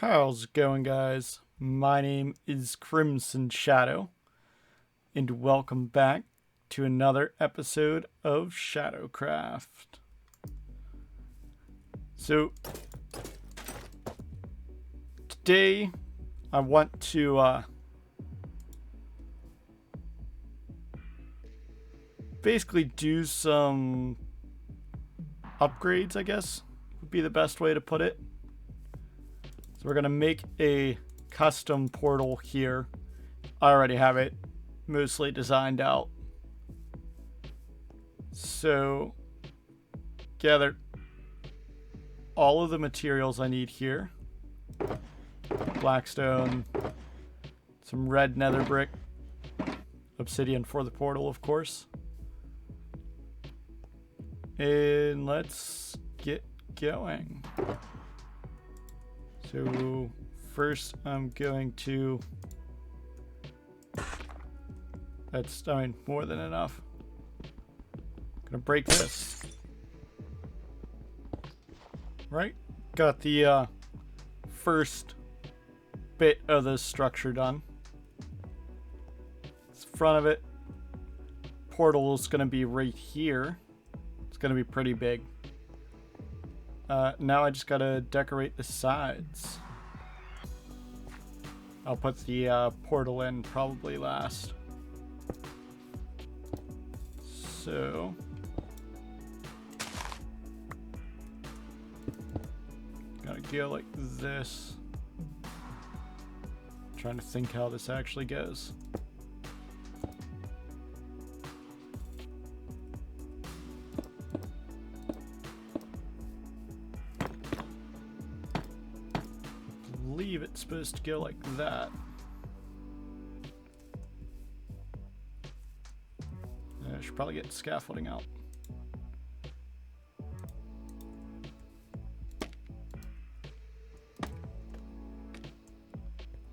How's it going, guys? My name is Crimson Shadow, and welcome back to another episode of ShadowCraft. So, today I want to basically do some upgrades, I guess, would be the best way to put it. So we're going to make a custom portal here. I already have it mostly designed out. So gather all of the materials I need here. Blackstone, some red nether brick, obsidian for the portal, of course. And let's get going. So first I'm going to, that's, I mean, more than enough. Gonna break this. Right? Got the first bit of the structure done. It's front of it. Portal is gonna be right here. It's gonna be pretty big. Now I just gotta decorate the sides. I'll put the portal in probably last. So gotta go like this. Trying to think how this actually goes. It's supposed to go like that. I should probably get scaffolding out.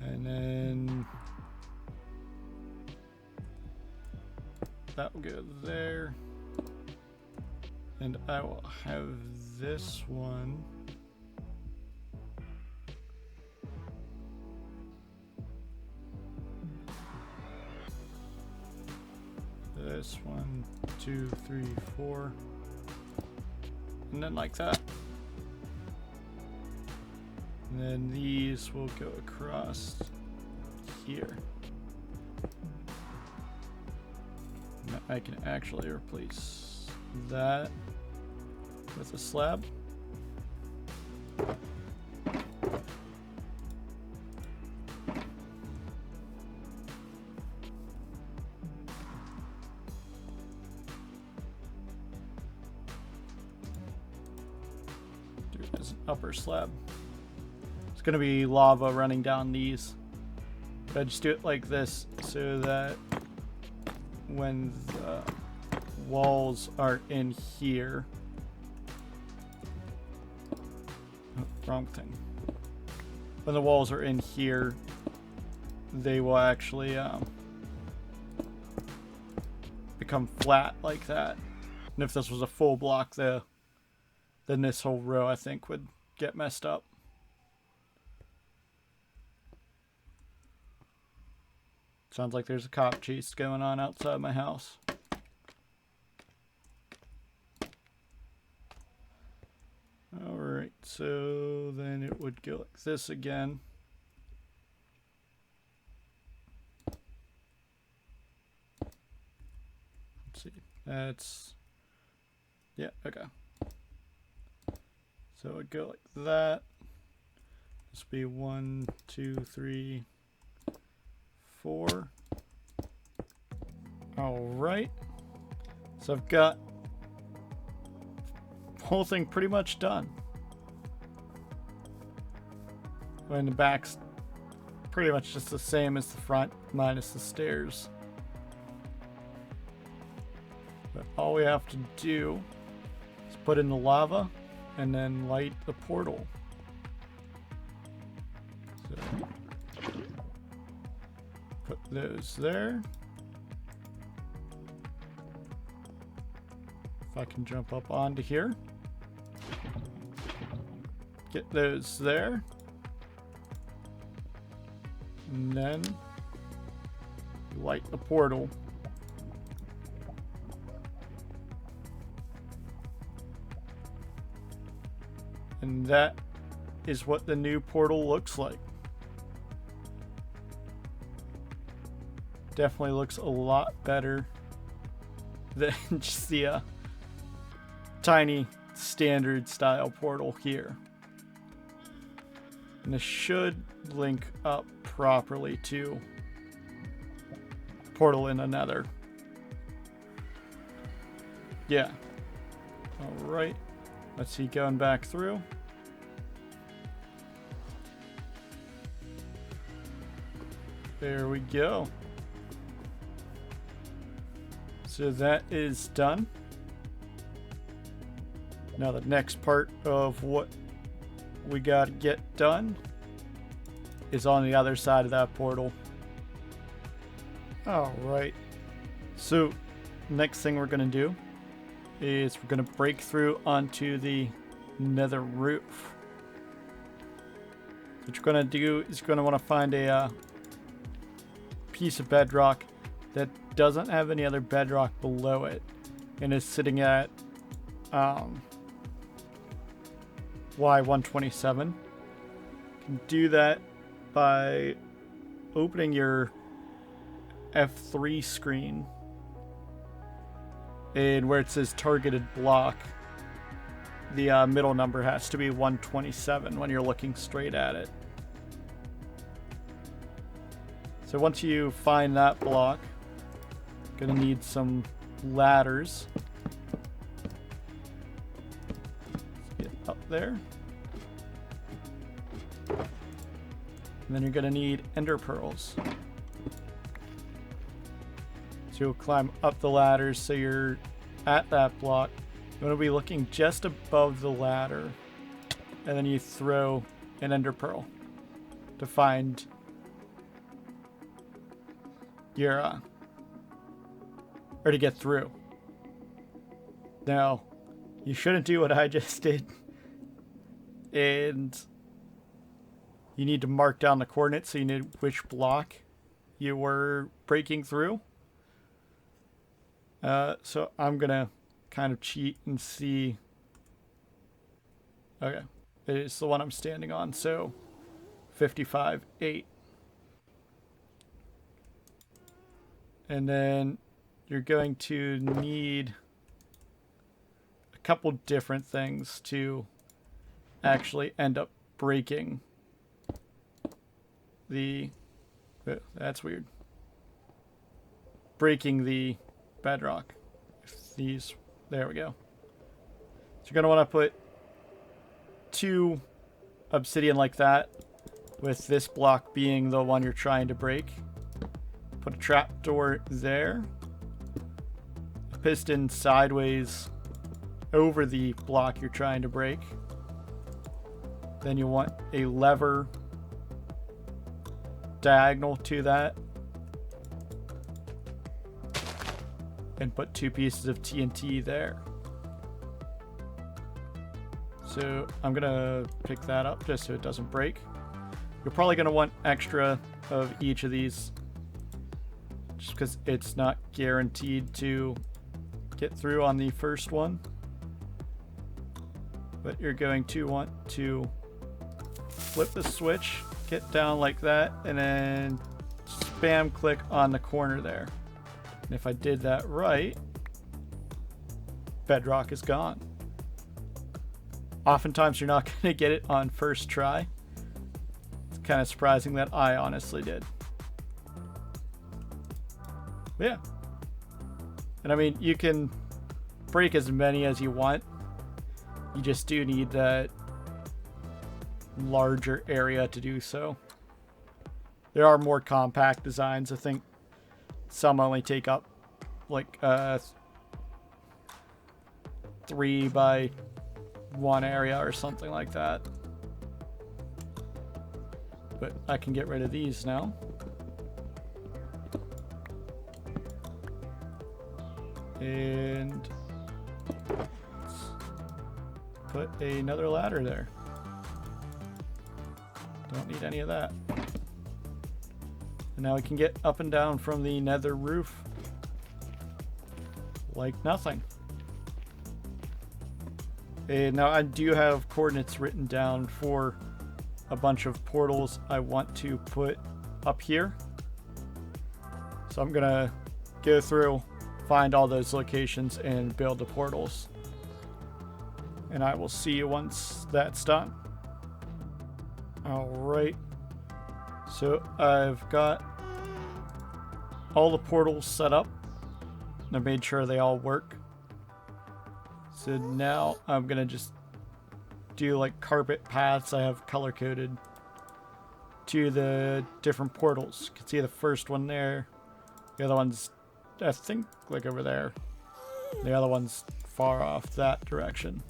And then that will go there. And I will have this one. This 1, 2, 3, 4, and then like that. And then these will go across here. Now I can actually replace that with a slab. Upper slab. It's gonna be lava running down these. But I just do it like this so that when the walls are in here, oh, wrong thing. When the walls are in here, they will actually become flat like that. And if this was a full block, then this whole row, I think, would get messed up. Sounds like there's a cop chase going on outside my house. Alright, so then it would go like this again. Let's see. That's... yeah, okay. So it would go like that. This would be 1, 2, 3, 4. Alright. So I've got the whole thing pretty much done. And the back's pretty much just the same as the front, minus the stairs. But all we have to do is put in the lava and then light the portal. So put those there. If I can jump up onto here. Get those there. And then you light the portal. And that is what the new portal looks like. Definitely looks a lot better than just the tiny standard style portal here. And this should link up properly to portal in another. Yeah. All right. Let's see, going back through. There we go. So that is done. Now the next part of what we got to get done is on the other side of that portal. All right. So next thing we're going to do is we're going to break through onto the nether roof. What you're going to do is you're going to want to find a piece of bedrock that doesn't have any other bedrock below it and is sitting at Y127. You can do that by opening your F3 screen, and where it says targeted block, the middle number has to be 127 when you're looking straight at it. So once you find that block, you're gonna need some ladders. Let's get up there. And then you're gonna need ender pearls. So you'll climb up the ladders so you're at that block. You want to be looking just above the ladder, and then you throw an ender pearl to find your or to get through. Now, you shouldn't do what I just did, and you need to mark down the coordinates so you know which block you were breaking through. So I'm gonna kind of cheat and see. Okay, it's the one I'm standing on, so 55-8. And then you're going to need a couple different things to actually end up breaking the... That's weird. Breaking the bedrock. These, there we go. So you're going to want to put 2 obsidian like that, with this block being the one you're trying to break. Put a trapdoor there. A piston sideways over the block you're trying to break. Then you want a lever diagonal to that. And put 2 pieces of TNT there. So I'm gonna pick that up just so it doesn't break. You're probably gonna want extra of each of these, just because it's not guaranteed to get through on the first one. But you're going to want to flip the switch, get down like that, and then spam click on the corner there. And if I did that right, bedrock is gone. Oftentimes you're not going to get it on first try. It's kind of surprising that I honestly did. But yeah. And I mean, you can break as many as you want. You just do need that larger area to do so. There are more compact designs. I think some only take up like 3 by 1 area or something like that. But I can get rid of these now. And let's put another ladder there. Don't need any of that. And now we can get up and down from the nether roof like nothing. And now I do have coordinates written down for a bunch of portals I want to put up here. So I'm gonna go through, find all those locations, and build the portals. And I will see you once that's done. Alright. So I've got all the portals set up. I made sure they all work. So now I'm gonna just do like carpet paths I have color coded to the different portals. You can see the first one there. The other one's, I think, like over there. The other one's far off that direction.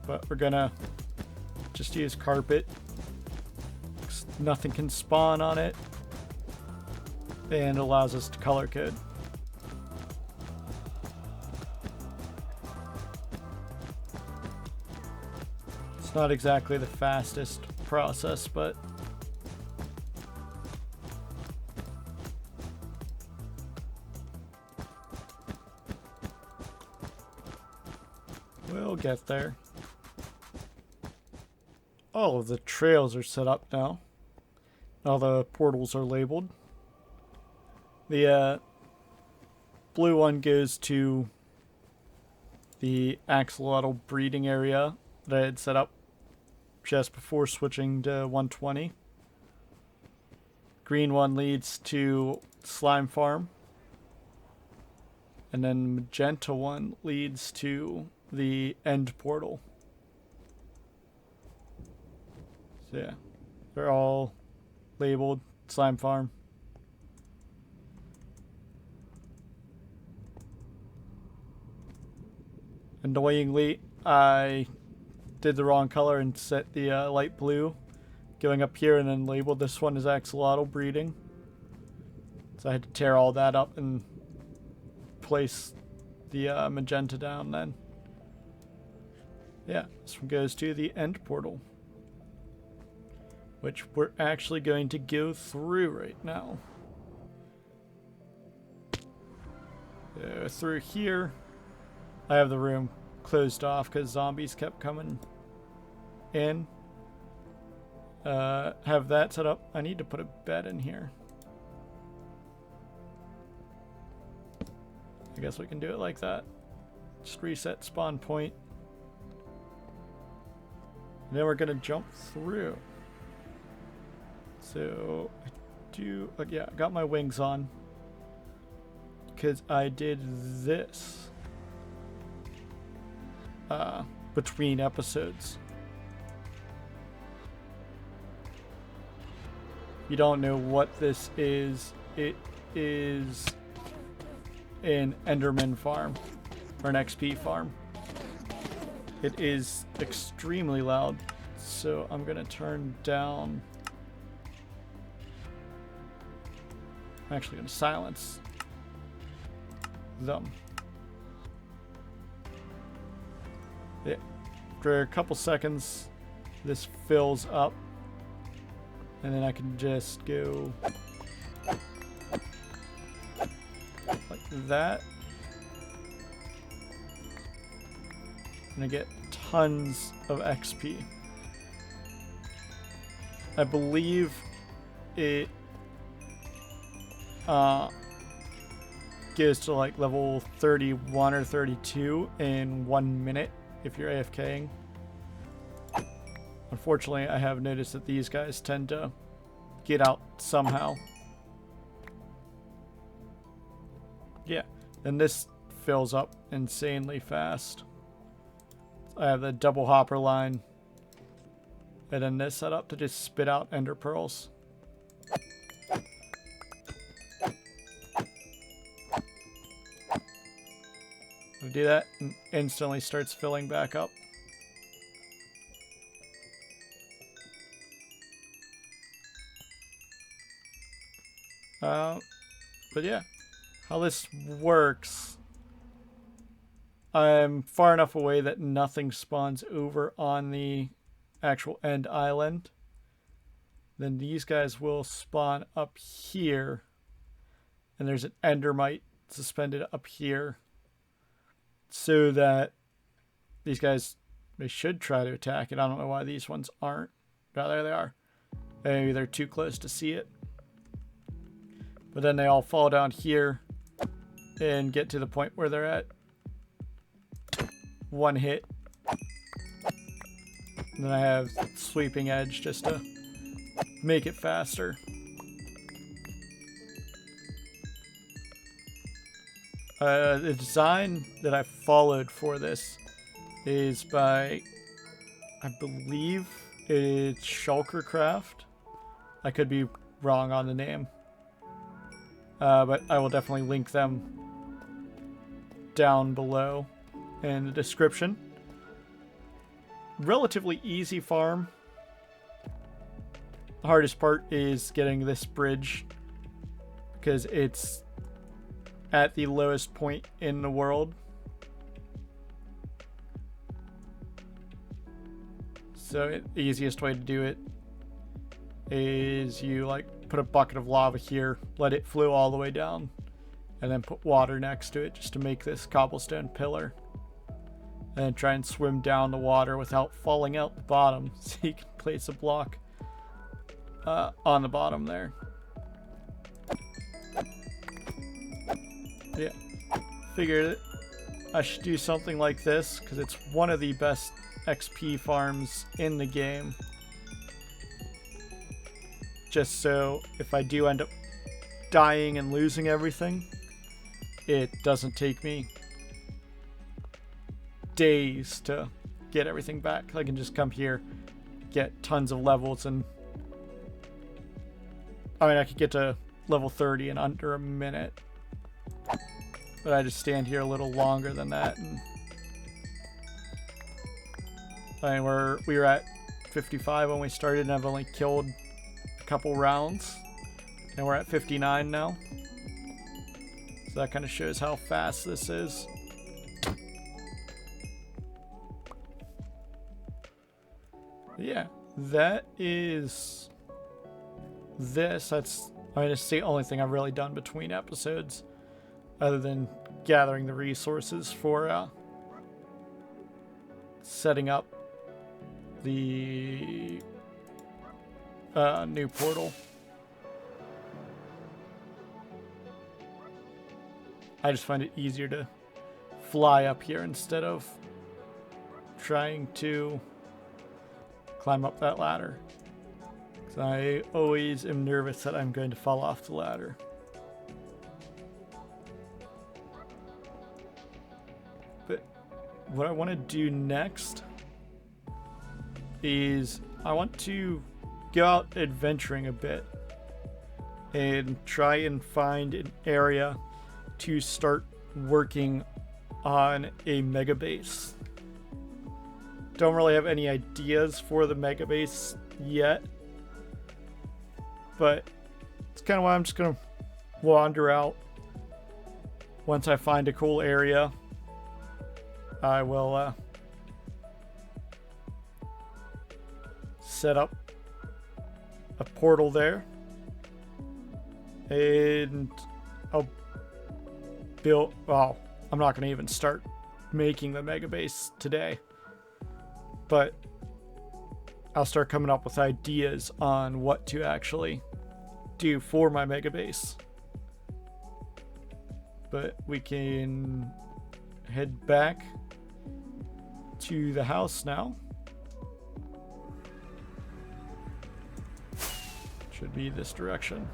But we're gonna just use carpet. Nothing can spawn on it. And it allows us to color code. It's not exactly the fastest process, but we'll get there. All of the trails are set up now. All the portals are labeled. The blue one goes to the axolotl breeding area that I had set up just before switching to 120. Green one leads to slime farm. And then magenta one leads to the end portal. So yeah, they're all labeled slime farm. Annoyingly, I did the wrong color and set the light blue going up here and then labeled this one as axolotl breeding. So I had to tear all that up and place the magenta down then. Yeah, this one goes to the end portal, which we're actually going to go through right now. Through here, I have the room closed off because zombies kept coming in. Have that set up. I need to put a bed in here. I guess we can do it like that. Just reset spawn point. And then we're gonna jump through. So I do, yeah, I got my wings on because I did this between episodes. You don't know what this is. It is an Enderman farm or an XP farm. It is extremely loud, so I'm gonna turn down. I'm actually gonna silence them. Yeah. After a couple seconds, this fills up, and then I can just go like that. And I get tons of XP. I believe it goes to like level 31 or 32 in 1 minute if you're AFKing. Unfortunately, I have noticed that these guys tend to get out somehow. Yeah, and this fills up insanely fast. I have the double hopper line, and then this set up to just spit out ender pearls. I do that and instantly starts filling back up. But yeah, how this works, I'm far enough away that nothing spawns over on the actual end island. Then these guys will spawn up here. And there's an endermite suspended up here. So that these guys, they should try to attack it. I don't know why these ones aren't. Oh, there they are. Maybe they're too close to see it. But then they all fall down here and get to the point where they're at one hit. And then I have sweeping edge just to make it faster. The design that I followed for this is by, I believe it's ShadowCraft. I could be wrong on the name. But I will definitely link them down below in the description. Relatively easy farm. The hardest part is getting this bridge because it's at the lowest point in the world. So the easiest way to do it is you like put a bucket of lava here, let it flow all the way down, and then put water next to it just to make this cobblestone pillar. And then try and swim down the water without falling out the bottom, so you can place a block on the bottom there. Yeah, figured it. I should do something like this because it's one of the best XP farms in the game. Just so if I do end up dying and losing everything, it doesn't take me days to get everything back. I can just come here, get tons of levels, and I mean I could get to level 30 in under a minute. But I just stand here a little longer than that. And I mean, we were at 55 when we started, and I've only killed a couple rounds. And we're at 59 now. So that kind of shows how fast this is. Yeah, that is this. That's, I mean, it's the only thing I've really done between episodes, other than gathering the resources for setting up the new portal. I just find it easier to fly up here instead of trying to climb up that ladder. 'Cause I always am nervous that I'm going to fall off the ladder. But what I want to do next is I want to go out adventuring a bit and try and find an area to start working on a mega base. Don't really have any ideas for the mega base yet, but it's kind of why I'm just gonna wander out. Once I find a cool area, I will set up a portal there, and I'll build. Well, I'm not gonna even start making the mega base today, but I'll start coming up with ideas on what to actually do for my mega base. But we can head back to the house now. Should be this direction.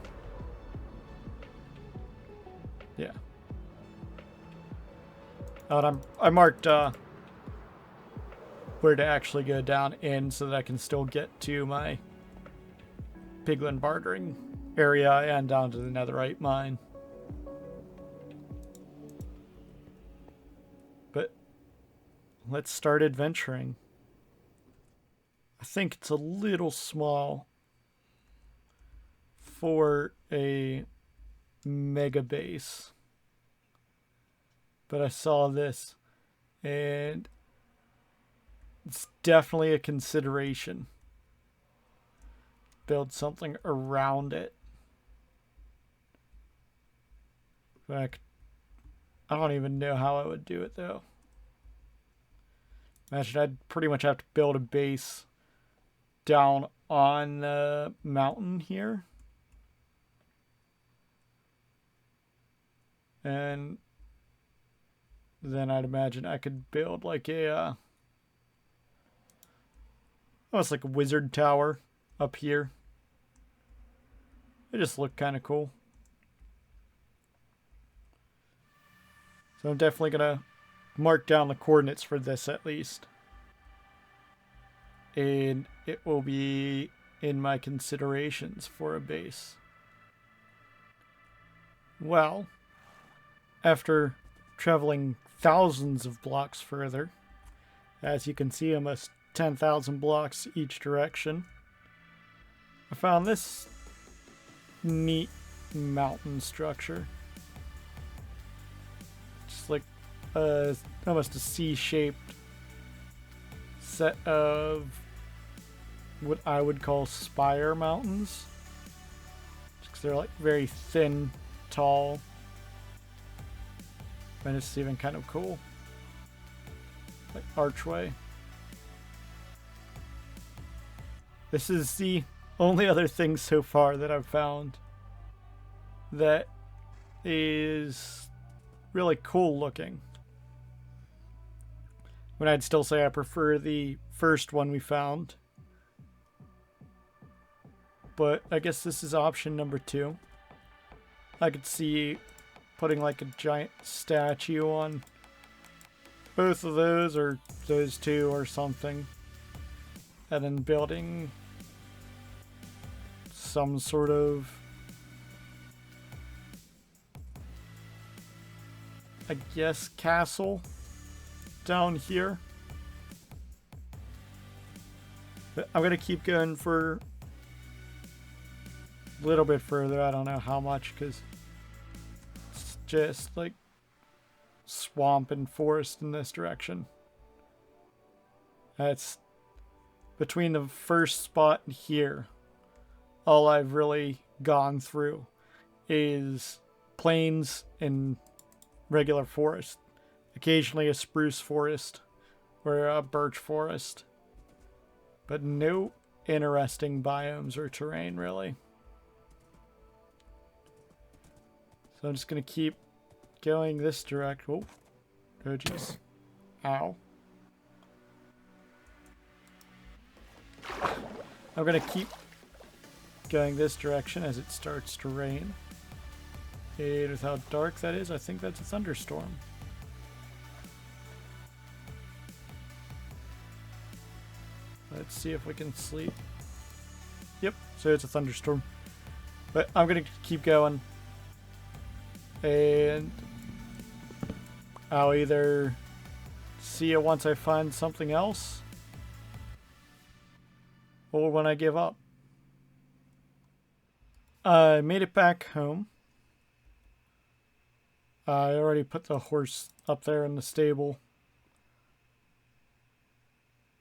Yeah. And I marked where to actually go down in so that I can still get to my piglin bartering area and down to the netherite mine. But let's start adventuring. I think it's a little small for a mega base, but I saw this and it's definitely a consideration. Build something around it. In fact, I don't even know how I would do it though. Imagine I'd pretty much have to build a base down on the mountain here. And then I'd imagine I could build like a, almost like a wizard tower up here. It just looked kind of cool. So I'm definitely going to mark down the coordinates for this at least. And it will be in my considerations for a base. Well, after traveling thousands of blocks further, as you can see, almost 10,000 blocks each direction, I found this neat mountain structure. Just like almost a C-shaped set of what I would call spire mountains. Because they're like very thin, tall. And it's even kind of cool. Like archway. This is the only other thing so far that I've found that is really cool looking. When I'd still say I prefer the first one we found. But I guess this is option number 2. I could see putting like a giant statue on both of those or those two or something. And then building some sort of, I guess, castle down here. But I'm going to keep going for a little bit further. I don't know how much, because it's just like swamp and forest in this direction. That's between the first spot and here. All I've really gone through is plains and regular forest. Occasionally a spruce forest or a birch forest. But no interesting biomes or terrain, really. So I'm just going to keep going this direction. Oh, jeez. Ow. I'm going to keep going this direction as it starts to rain. And with how dark that is, I think that's a thunderstorm. Let's see if we can sleep. Yep, so it's a thunderstorm. But I'm going to keep going. And I'll either see it once I find something else, or when I give up. I made it back home. I already put the horse up there in the stable.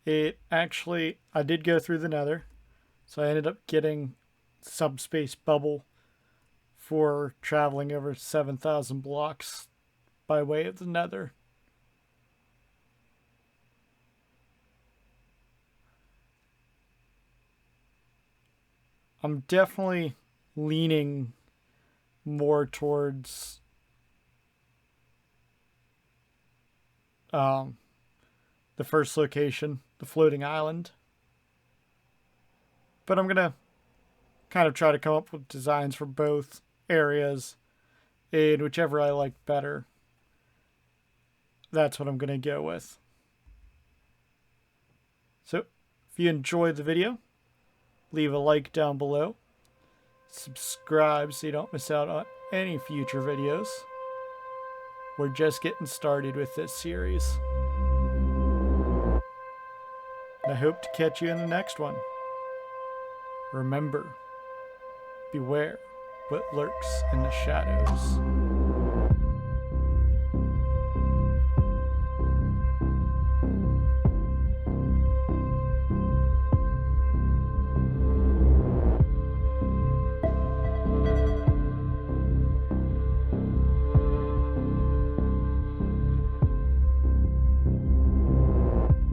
It actually, I did go through the nether, so I ended up getting subspace bubble for traveling over 7,000 blocks by way of the nether. I'm definitely leaning more towards the first location, the floating island. But I'm going to kind of try to come up with designs for both areas, and whichever I like better, that's what I'm going to go with. So, if you enjoyed the video, leave a like down below. Subscribe so you don't miss out on any future videos. We're just getting started with this series. And I hope to catch you in the next one. Remember, beware what lurks in the shadows.